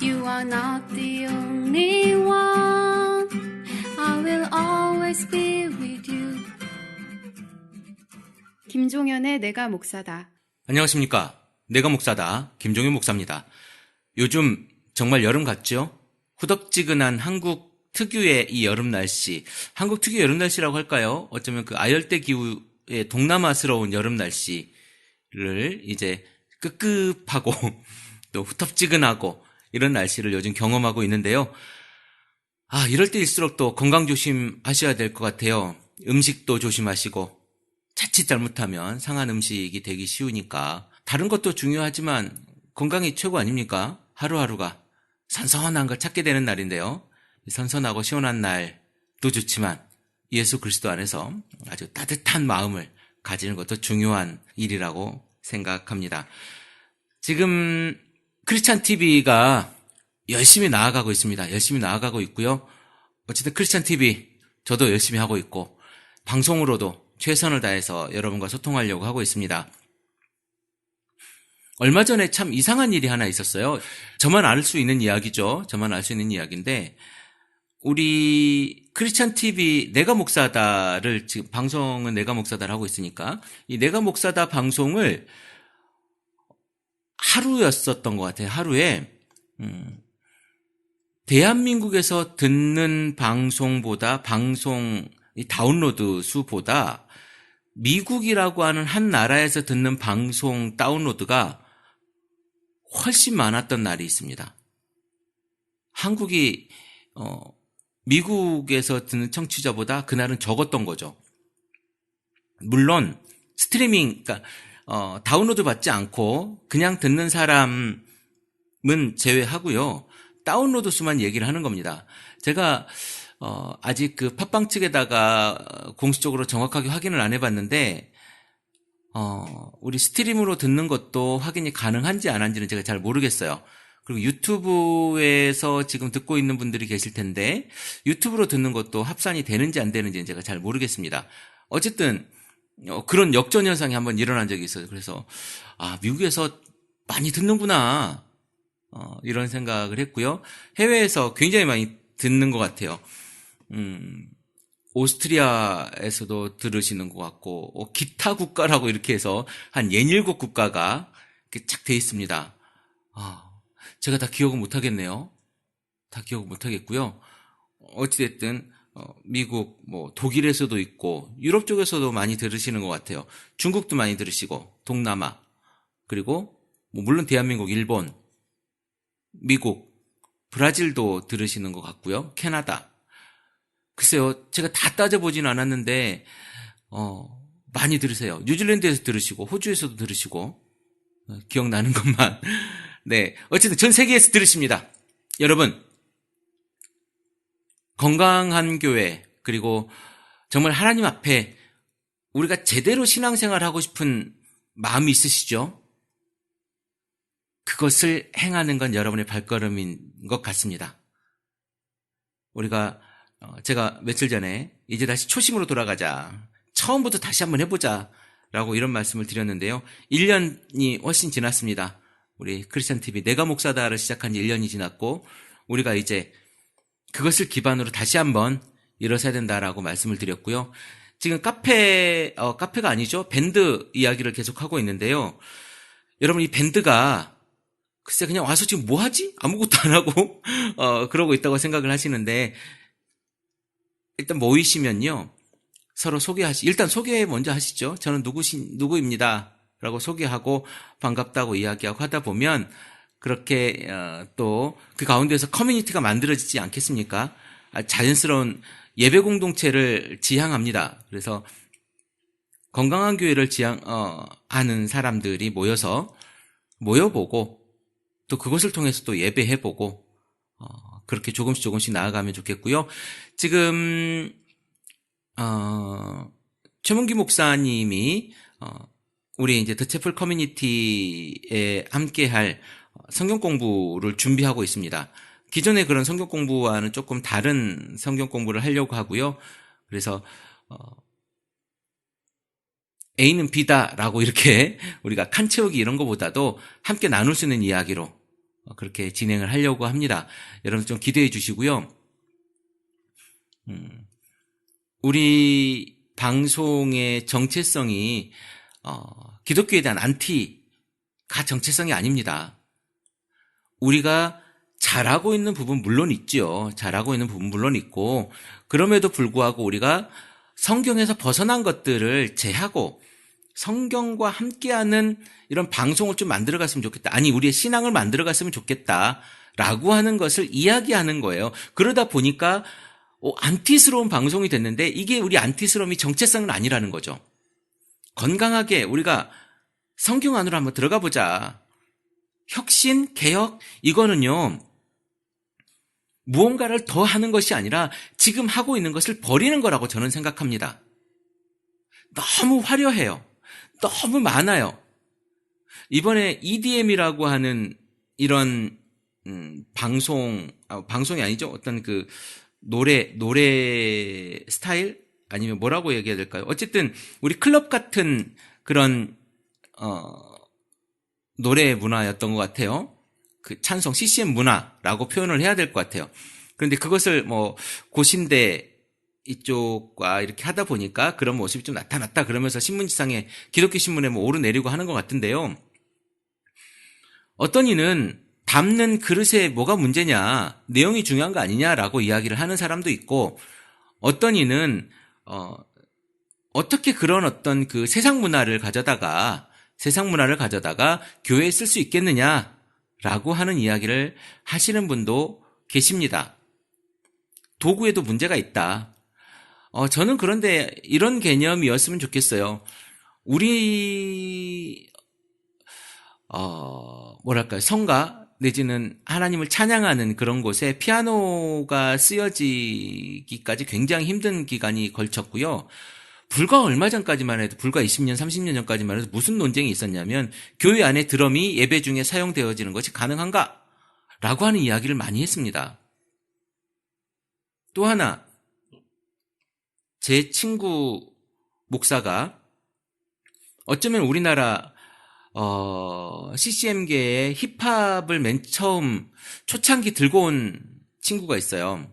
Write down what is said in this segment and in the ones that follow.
You are not the only one. I will always be with you. 김종현의 내가 목사다. 안녕하십니까. 내가 목사다. 김종현 목사입니다. 요즘 정말 여름 같죠? 후덥지근한 한국 특유의 이 여름 날씨, 한국 특유의 여름 날씨라고 할까요? 어쩌면 그 아열대 기후의 동남아스러운 여름 날씨를 이제 끄급하고 또 후텁지근하고 이런 날씨를 요즘 경험하고 있는데요. 이럴 때일수록 또 건강 조심하셔야 될 것 같아요. 음식도 조심하시고 자칫 잘못하면 상한 음식이 되기 쉬우니까 다른 것도 중요하지만 건강이 최고 아닙니까? 하루하루가 선선한 걸 찾게 되는 날인데요. 선선하고 시원한 날도 좋지만 예수 그리스도 안에서 아주 따뜻한 마음을 가지는 것도 중요한 일이라고 생각합니다. 지금 크리스찬 TV가 열심히 나아가고 있습니다. 열심히 나아가고 있고요. 어쨌든 크리스찬 TV 저도 열심히 하고 있고 방송으로도 최선을 다해서 여러분과 소통하려고 하고 있습니다. 얼마 전에 참 이상한 일이 하나 있었어요. 저만 알 수 있는 이야기죠. 저만 알 수 있는 이야기인데 우리 크리스찬 TV 내가 목사다를 지금 방송은 내가 목사다를 하고 있으니까 이 내가 목사다 방송을 하루였었던 것 같아요. 하루에 대한민국에서 듣는 방송보다 방송 다운로드 수보다 미국이라고 하는 한 나라에서 듣는 방송 다운로드가 훨씬 많았던 날이 있습니다. 한국이 미국에서 듣는 청취자보다 그날은 적었던 거죠. 물론 스트리밍, 그러니까 다운로드 받지 않고 그냥 듣는 사람은 제외하고요. 다운로드 수만 얘기를 하는 겁니다. 제가 아직 그 팟빵 측에다가 공식적으로 정확하게 확인을 안 해봤는데 우리 스트림으로 듣는 것도 확인이 가능한지 안 한지는 제가 잘 모르겠어요. 그리고 유튜브에서 지금 듣고 있는 분들이 계실 텐데 유튜브로 듣는 것도 합산이 되는지 안 되는지는 제가 잘 모르겠습니다. 어쨌든 그런 역전 현상이 한번 일어난 적이 있어요. 그래서 미국에서 많이 듣는구나 이런 생각을 했고요. 해외에서 굉장히 많이 듣는 것 같아요. 오스트리아에서도 들으시는 것 같고 기타 국가라고 이렇게 해서 한 67국가가 이렇게 쫙 돼 있습니다. 제가 다 기억은 못하겠네요. 다 기억은 못하겠고요. 어찌됐든 미국, 독일에서도 있고 유럽 쪽에서도 많이 들으시는 것 같아요. 중국도 많이 들으시고 동남아 그리고 물론 대한민국, 일본, 미국, 브라질도 들으시는 것 같고요. 캐나다. 글쎄요, 제가 다 따져보진 않았는데 많이 들으세요. 뉴질랜드에서 들으시고 호주에서도 들으시고 기억나는 것만. 네, 어쨌든 전 세계에서 들으십니다. 여러분, 건강한 교회 그리고 정말 하나님 앞에 우리가 제대로 신앙생활을 하고 싶은 마음이 있으시죠? 그것을 행하는 건 여러분의 발걸음인 것 같습니다. 제가 며칠 전에 이제 다시 초심으로 돌아가자. 처음부터 다시 한번 해보자. 라고 이런 말씀을 드렸는데요. 1년이 훨씬 지났습니다. 우리 크리스찬 TV 내가 목사다를 시작한 지 1년이 지났고 우리가 이제 그것을 기반으로 다시 한번 일어서야 된다라고 말씀을 드렸고요. 지금 카페가 아니죠. 밴드 이야기를 계속하고 있는데요. 여러분 이 밴드가 글쎄 그냥 와서 지금 뭐 하지? 아무것도 안 하고 그러고 있다고 생각을 하시는데 일단 모이시면요. 서로 일단 소개 먼저 하시죠. 저는 누구입니다. 라고 소개하고 반갑다고 이야기하고 하다 보면 그렇게 또 그 가운데서 커뮤니티가 만들어지지 않겠습니까? 자연스러운 예배 공동체를 지향합니다. 그래서 건강한 교회를 하는 사람들이 모여보고 또 그것을 통해서 또 예배해보고 그렇게 조금씩 나아가면 좋겠고요. 지금 최문기 목사님이 우리 이제 더 채플 커뮤니티에 함께할 성경 공부를 준비하고 있습니다. 기존의 그런 성경 공부와는 조금 다른 성경 공부를 하려고 하고요. 그래서 A는 B다라고 이렇게 우리가 칸 채우기 이런 거보다도 함께 나눌 수 있는 이야기로 그렇게 진행을 하려고 합니다. 여러분 좀 기대해 주시고요. 우리 방송의 정체성이 기독교에 대한 안티가 정체성이 아닙니다. 우리가 잘하고 있는 부분 물론 있죠. 잘하고 있는 부분 물론 있고, 그럼에도 불구하고 우리가 성경에서 벗어난 것들을 제하고 성경과 함께하는 이런 방송을 좀 만들어갔으면 좋겠다. 아니, 우리의 신앙을 만들어갔으면 좋겠다라고 하는 것을 이야기하는 거예요. 그러다 보니까 안티스러운 방송이 됐는데, 이게 우리 안티스러움이 정체성은 아니라는 거죠. 건강하게 우리가 성경 안으로 한번 들어가 보자. 혁신, 개혁, 이거는요, 무언가를 더 하는 것이 아니라 지금 하고 있는 것을 버리는 거라고 저는 생각합니다. 너무 화려해요. 너무 많아요. 이번에 EDM이라고 하는 이런 방송이 아니죠. 어떤 그 노래 스타일? 아니면 뭐라고 얘기해야 될까요? 어쨌든 우리 클럽 같은 그런 노래 문화였던 것 같아요. 그 찬송 CCM 문화라고 표현을 해야 될 것 같아요. 그런데 그것을 고신대 이쪽과 이렇게 하다 보니까 그런 모습이 좀 나타났다 그러면서 신문지상에 기독교 신문에 오르내리고 하는 것 같은데요. 어떤 이는 담는 그릇에 뭐가 문제냐, 내용이 중요한 거 아니냐라고 이야기를 하는 사람도 있고, 어떤 이는 어떻게 그런 어떤 그 세상 문화를 가져다가 교회에 쓸 수 있겠느냐라고 하는 이야기를 하시는 분도 계십니다. 도구에도 문제가 있다. 저는 그런데 이런 개념이었으면 좋겠어요. 우리 성가 내지는 하나님을 찬양하는 그런 곳에 피아노가 쓰여지기까지 굉장히 힘든 기간이 걸쳤고요. 불과 얼마 전까지만 해도, 불과 20년, 30년 전까지만 해도 무슨 논쟁이 있었냐면, 교회 안에 드럼이 예배 중에 사용되어지는 것이 가능한가? 라고 하는 이야기를 많이 했습니다. 또 하나, 제 친구 목사가 어쩌면 우리나라 CCM계의 힙합을 맨 처음 초창기 들고 온 친구가 있어요.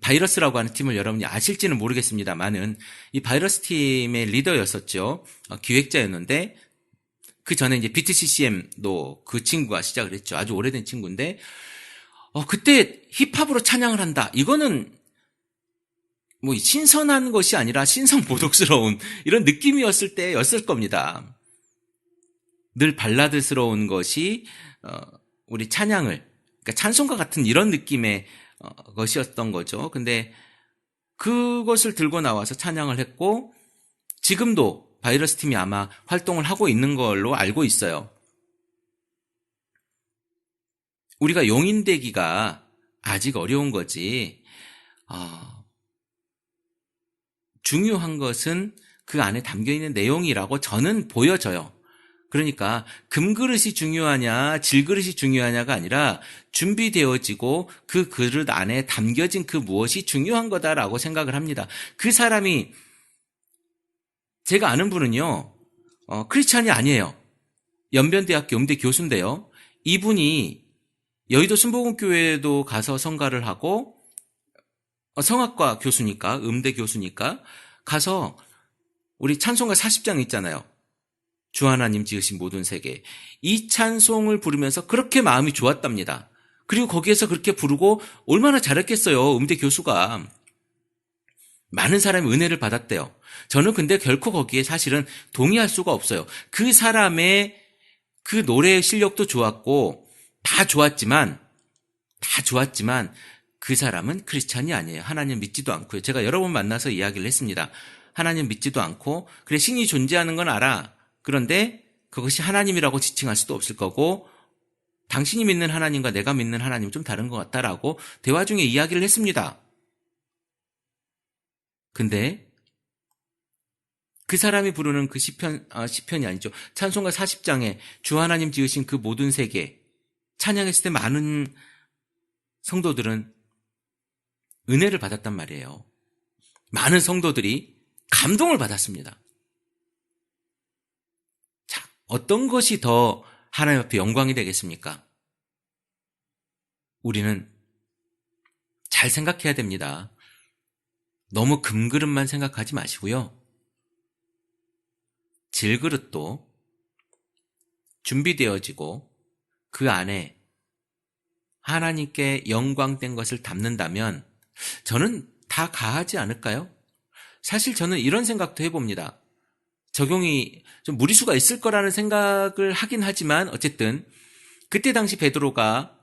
바이러스라고 하는 팀을 여러분이 아실지는 모르겠습니다만은 이 바이러스 팀의 리더였었죠. 기획자였는데, 그 전에 이제 비트CCM도 그 친구가 시작을 했죠. 아주 오래된 친구인데, 그때 힙합으로 찬양을 한다. 이거는 신선한 것이 아니라 신성모독스러운 이런 느낌이었을 때였을 겁니다. 늘 발라드스러운 것이 우리 찬양을, 그러니까 찬송가 같은 이런 느낌의 것이었던 거죠. 근데 그것을 들고 나와서 찬양을 했고, 지금도 바이러스 팀이 아마 활동을 하고 있는 걸로 알고 있어요. 우리가 용인되기가 아직 어려운 거지, 중요한 것은 그 안에 담겨있는 내용이라고 저는 보여져요. 그러니까 금그릇이 중요하냐 질그릇이 중요하냐가 아니라 준비되어지고 그 그릇 안에 담겨진 그 무엇이 중요한 거다라고 생각을 합니다. 그 사람이, 제가 아는 분은요, 크리스찬이 아니에요. 연변대학교 음대 교수인데요, 이분이 여의도 순복음교회도 가서 성가를 하고, 성악과 교수니까, 음대 교수니까 가서 우리 찬송가 40장 있잖아요. 주 하나님 지으신 모든 세계, 이 찬송을 부르면서 그렇게 마음이 좋았답니다. 그리고 거기에서 그렇게 부르고 얼마나 잘했겠어요. 음대 교수가. 많은 사람이 은혜를 받았대요. 저는 근데 결코 거기에 사실은 동의할 수가 없어요. 그 사람의 그 노래 실력도 좋았고 다 좋았지만 그 사람은 크리스찬이 아니에요. 하나님 믿지도 않고요. 제가 여러 번 만나서 이야기를 했습니다. 하나님 믿지도 않고, 그래 신이 존재하는 건 알아. 그런데 그것이 하나님이라고 지칭할 수도 없을 거고, 당신이 믿는 하나님과 내가 믿는 하나님은 좀 다른 것 같다라고 대화 중에 이야기를 했습니다. 근데 그 사람이 부르는 그 시편이 아니죠. 찬송가 40장에 주 하나님 지으신 그 모든 세계 찬양했을 때 많은 성도들은 은혜를 받았단 말이에요. 많은 성도들이 감동을 받았습니다. 자, 어떤 것이 더 하나님 앞에 영광이 되겠습니까? 우리는 잘 생각해야 됩니다. 너무 금그릇만 생각하지 마시고요. 질그릇도 준비되어지고 그 안에 하나님께 영광된 것을 담는다면 저는 다 가하지 않을까요? 사실 저는 이런 생각도 해봅니다. 적용이 좀 무리수가 있을 거라는 생각을 하긴 하지만 어쨌든 그때 당시 베드로가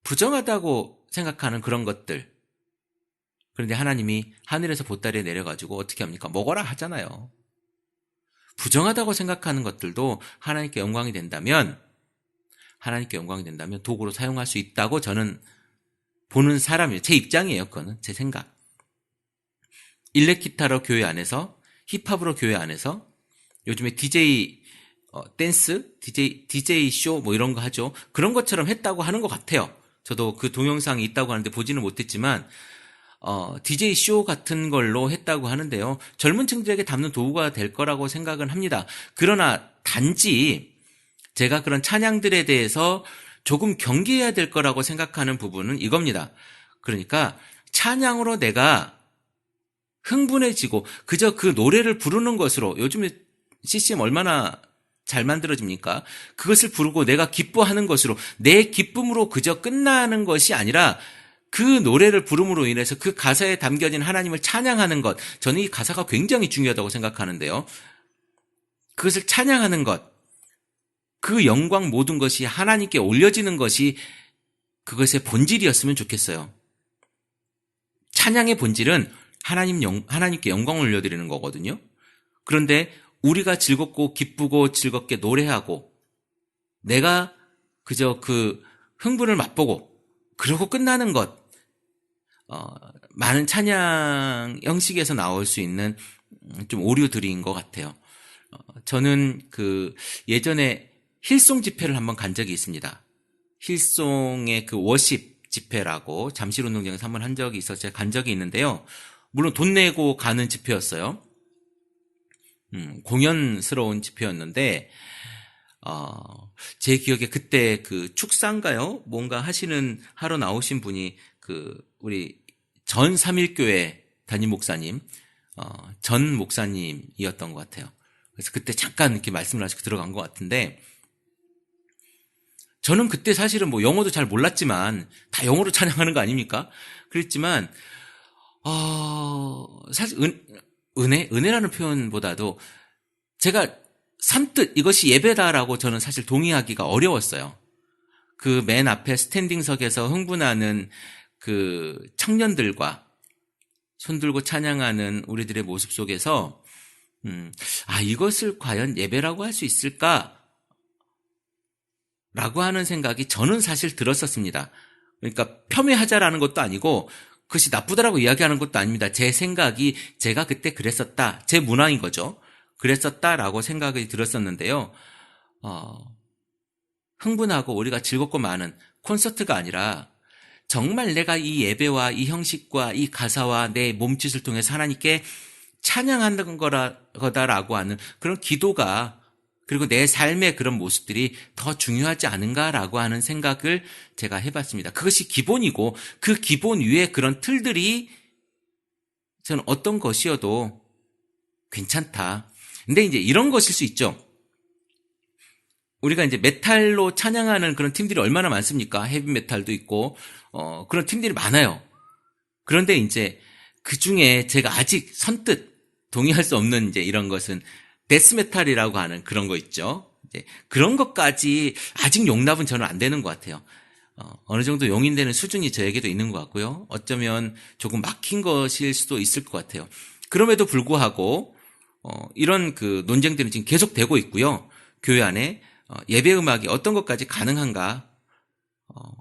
부정하다고 생각하는 그런 것들, 그런데 하나님이 하늘에서 보따리에 내려가지고 어떻게 합니까? 먹어라 하잖아요. 부정하다고 생각하는 것들도 하나님께 영광이 된다면 도구로 사용할 수 있다고 저는 보는 사람이에요. 제 입장이에요. 그거는 제 생각. 일렉기타로 교회 안에서, 힙합으로 교회 안에서, 요즘에 DJ 댄스, DJ 쇼 뭐 이런 거 하죠. 그런 것처럼 했다고 하는 것 같아요. 저도 그 동영상이 있다고 하는데 보지는 못했지만 DJ 쇼 같은 걸로 했다고 하는데요. 젊은 층들에게 담는 도구가 될 거라고 생각은 합니다. 그러나 단지 제가 그런 찬양들에 대해서 조금 경계해야 될 거라고 생각하는 부분은 이겁니다. 그러니까 찬양으로 내가 흥분해지고 그저 그 노래를 부르는 것으로, 요즘에 CCM 얼마나 잘 만들어집니까? 그것을 부르고 내가 기뻐하는 것으로, 내 기쁨으로 그저 끝나는 것이 아니라 그 노래를 부름으로 인해서 그 가사에 담겨진 하나님을 찬양하는 것, 저는 이 가사가 굉장히 중요하다고 생각하는데요. 그것을 찬양하는 것, 그 영광 모든 것이 하나님께 올려지는 것이 그것의 본질이었으면 좋겠어요. 찬양의 본질은 하나님께 영광을 올려드리는 거거든요. 그런데 우리가 즐겁고 기쁘고 즐겁게 노래하고 내가 그저 그 흥분을 맛보고 그러고 끝나는 것, 많은 찬양 형식에서 나올 수 있는 좀 오류들인 것 같아요. 저는 그 예전에 힐송 집회를 한번 간 적이 있습니다. 힐송의 그 워십 집회라고 잠실운동장에서 한번 한 적이 있어서 제가 간 적이 있는데요. 물론 돈 내고 가는 집회였어요. 공연스러운 집회였는데 제 기억에 그때 그 축사인가요? 뭔가 하러 나오신 분이 그 우리 전 삼일교회 담임 목사님, 전 목사님이었던 것 같아요. 그래서 그때 잠깐 이렇게 말씀을 하시고 들어간 것 같은데, 저는 그때 사실은 뭐 영어도 잘 몰랐지만 다 영어로 찬양하는 거 아닙니까? 그랬지만 사실 은혜라는 표현보다도 제가 선뜻 이것이 예배다라고 저는 사실 동의하기가 어려웠어요. 그 맨 앞에 스탠딩석에서 흥분하는 그 청년들과 손들고 찬양하는 우리들의 모습 속에서 이것을 과연 예배라고 할 수 있을까? 라고 하는 생각이 저는 사실 들었었습니다. 그러니까 폄훼하자라는 것도 아니고 그것이 나쁘다라고 이야기하는 것도 아닙니다. 제 생각이 제가 그때 그랬었다. 제 문화인 거죠. 그랬었다라고 생각이 들었었는데요. 흥분하고 우리가 즐겁고 많은 콘서트가 아니라 정말 내가 이 예배와 이 형식과 이 가사와 내 몸짓을 통해서 하나님께 찬양하는 거다라고 하는 그런 기도가, 그리고 내 삶의 그런 모습들이 더 중요하지 않은가라고 하는 생각을 제가 해봤습니다. 그것이 기본이고 그 기본 위에 그런 틀들이 저는 어떤 것이어도 괜찮다. 근데 이제 이런 것일 수 있죠. 우리가 이제 메탈로 찬양하는 그런 팀들이 얼마나 많습니까? 헤비메탈도 있고 그런 팀들이 많아요. 그런데 이제 그 중에 제가 아직 선뜻 동의할 수 없는 이제 이런 것은 데스메탈이라고 하는 그런 거 있죠. 이제 그런 것까지 아직 용납은 저는 안 되는 것 같아요. 어느 정도 용인되는 수준이 저에게도 있는 것 같고요. 어쩌면 조금 막힌 것일 수도 있을 것 같아요. 그럼에도 불구하고 이런 그 논쟁들은 지금 계속되고 있고요. 교회 안에 예배 음악이 어떤 것까지 가능한가?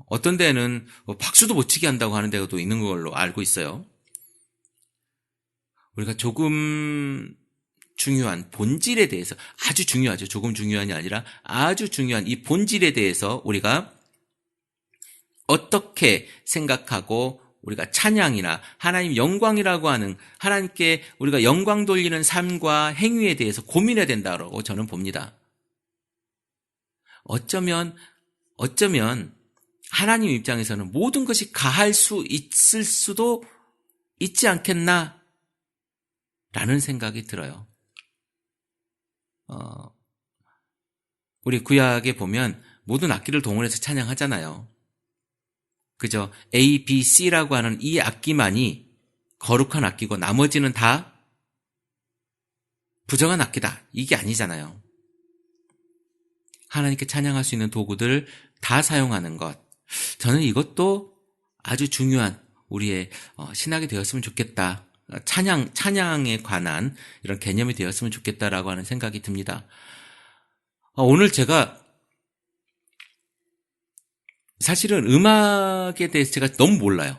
어떤 데는 박수도 못 치게 한다고 하는 데도 있는 걸로 알고 있어요. 우리가 조금 중요한 본질에 대해서, 아주 중요하죠. 조금 중요한이 아니라 아주 중요한 이 본질에 대해서 우리가 어떻게 생각하고 우리가 찬양이나 하나님 영광이라고 하는 하나님께 우리가 영광 돌리는 삶과 행위에 대해서 고민해야 된다고 저는 봅니다. 어쩌면 하나님 입장에서는 모든 것이 가할 수 있을 수도 있지 않겠나? 라는 생각이 들어요. 우리 구약에 보면 모든 악기를 동원해서 찬양하잖아요. 그저 A, B, C라고 하는 이 악기만이 거룩한 악기고 나머지는 다 부정한 악기다. 이게 아니잖아요. 하나님께 찬양할 수 있는 도구들 다 사용하는 것. 저는 이것도 아주 중요한 우리의 신학이 되었으면 좋겠다. 찬양에 관한 이런 개념이 되었으면 좋겠다라고 하는 생각이 듭니다. 오늘 제가 사실은 음악에 대해서 제가 너무 몰라요.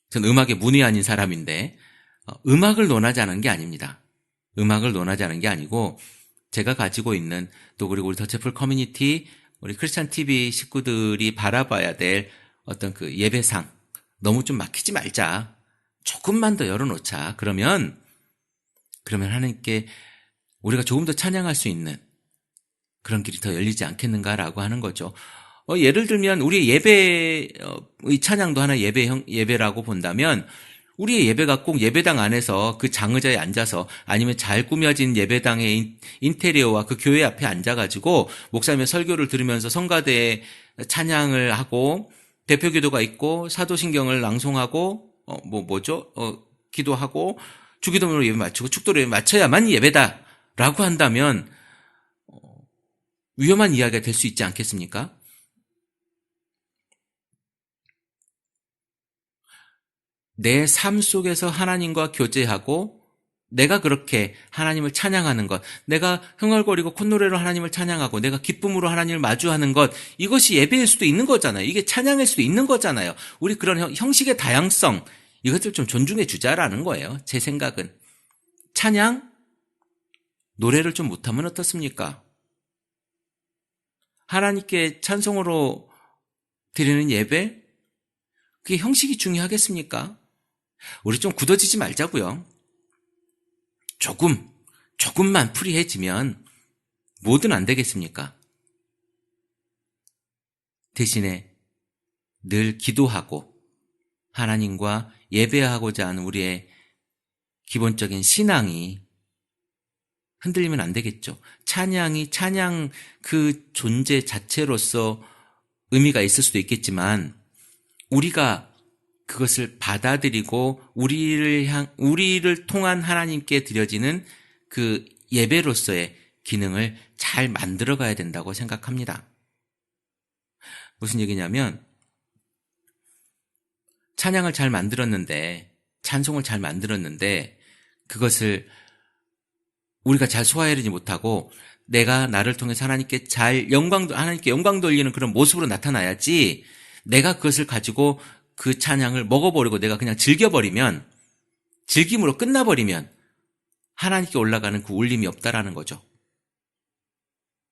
저는 음악의 문외 아닌 사람인데 음악을 논하자는 게 아닙니다. 음악을 논하자는 게 아니고 제가 가지고 있는 또 그리고 우리 더채플 커뮤니티 우리 크리스찬 TV 식구들이 바라봐야 될 어떤 그 예배상 너무 좀 막히지 말자. 조금만 더 열어놓자. 그러면 하나님께 우리가 조금 더 찬양할 수 있는 그런 길이 더 열리지 않겠는가라고 하는 거죠. 예를 들면 우리의 예배의 찬양도 하나 예배라고 본다면 우리의 예배가 꼭 예배당 안에서 그 장의자에 앉아서 아니면 잘 꾸며진 예배당의 인테리어와 그 교회 앞에 앉아가지고 목사님의 설교를 들으면서 성가대에 찬양을 하고 대표기도가 있고 사도신경을 낭송하고 기도하고 주기도문으로 예배 마치고 축도로 예배 마쳐야만 예배다라고 한다면 위험한 이야기가 될 수 있지 않겠습니까? 내 삶 속에서 하나님과 교제하고 내가 그렇게 하나님을 찬양하는 것, 내가 흥얼거리고 콧노래로 하나님을 찬양하고 내가 기쁨으로 하나님을 마주하는 것, 이것이 예배일 수도 있는 거잖아요. 이게 찬양일 수도 있는 거잖아요. 우리 그런 형식의 다양성, 이것을 좀 존중해 주자라는 거예요. 제 생각은. 찬양, 노래를 좀 못하면 어떻습니까? 하나님께 찬송으로 드리는 예배, 그게 형식이 중요하겠습니까? 우리 좀 굳어지지 말자고요. 조금만 프리해지면 뭐든 안 되겠습니까? 대신에 늘 기도하고 하나님과 예배하고자 하는 우리의 기본적인 신앙이 흔들리면 안 되겠죠. 찬양 그 존재 자체로서 의미가 있을 수도 있겠지만 우리가 그것을 받아들이고 우리를 통한 하나님께 드려지는 그 예배로서의 기능을 잘 만들어 가야 된다고 생각합니다. 무슨 얘기냐면 찬양을 잘 만들었는데 찬송을 잘 만들었는데 그것을 우리가 잘 소화해내지 못하고 내가 나를 통해서 하나님께 하나님께 영광 돌리는 그런 모습으로 나타나야지 내가 그것을 가지고 그 찬양을 먹어버리고 내가 그냥 즐김으로 끝나버리면 하나님께 올라가는 그 울림이 없다라는 거죠.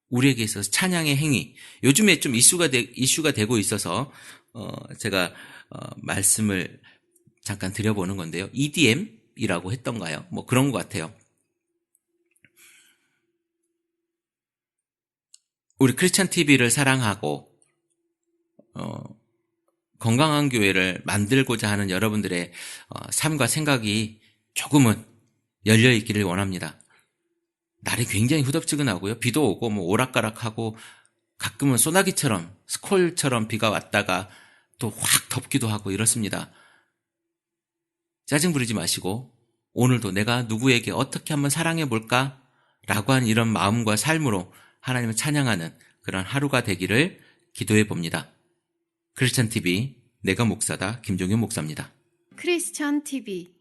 우리에게 있어서 찬양의 행위, 요즘에 좀 이슈가 되고 있어서 제가 말씀을 잠깐 드려보는 건데요. EDM이라고 했던가요? 뭐 그런 것 같아요. 우리 크리스찬 TV를 사랑하고 건강한 교회를 만들고자 하는 여러분들의 삶과 생각이 조금은 열려있기를 원합니다. 날이 굉장히 후덥지근하고요. 비도 오고 오락가락하고 가끔은 소나기처럼 스콜처럼 비가 왔다가 또 확 덥기도 하고 이렇습니다. 짜증 부리지 마시고 오늘도 내가 누구에게 어떻게 한번 사랑해볼까? 라고 하는 이런 마음과 삶으로 하나님을 찬양하는 그런 하루가 되기를 기도해 봅니다. 크리스찬 TV 내가 목사다 김종윤 목사입니다. 크리스찬 TV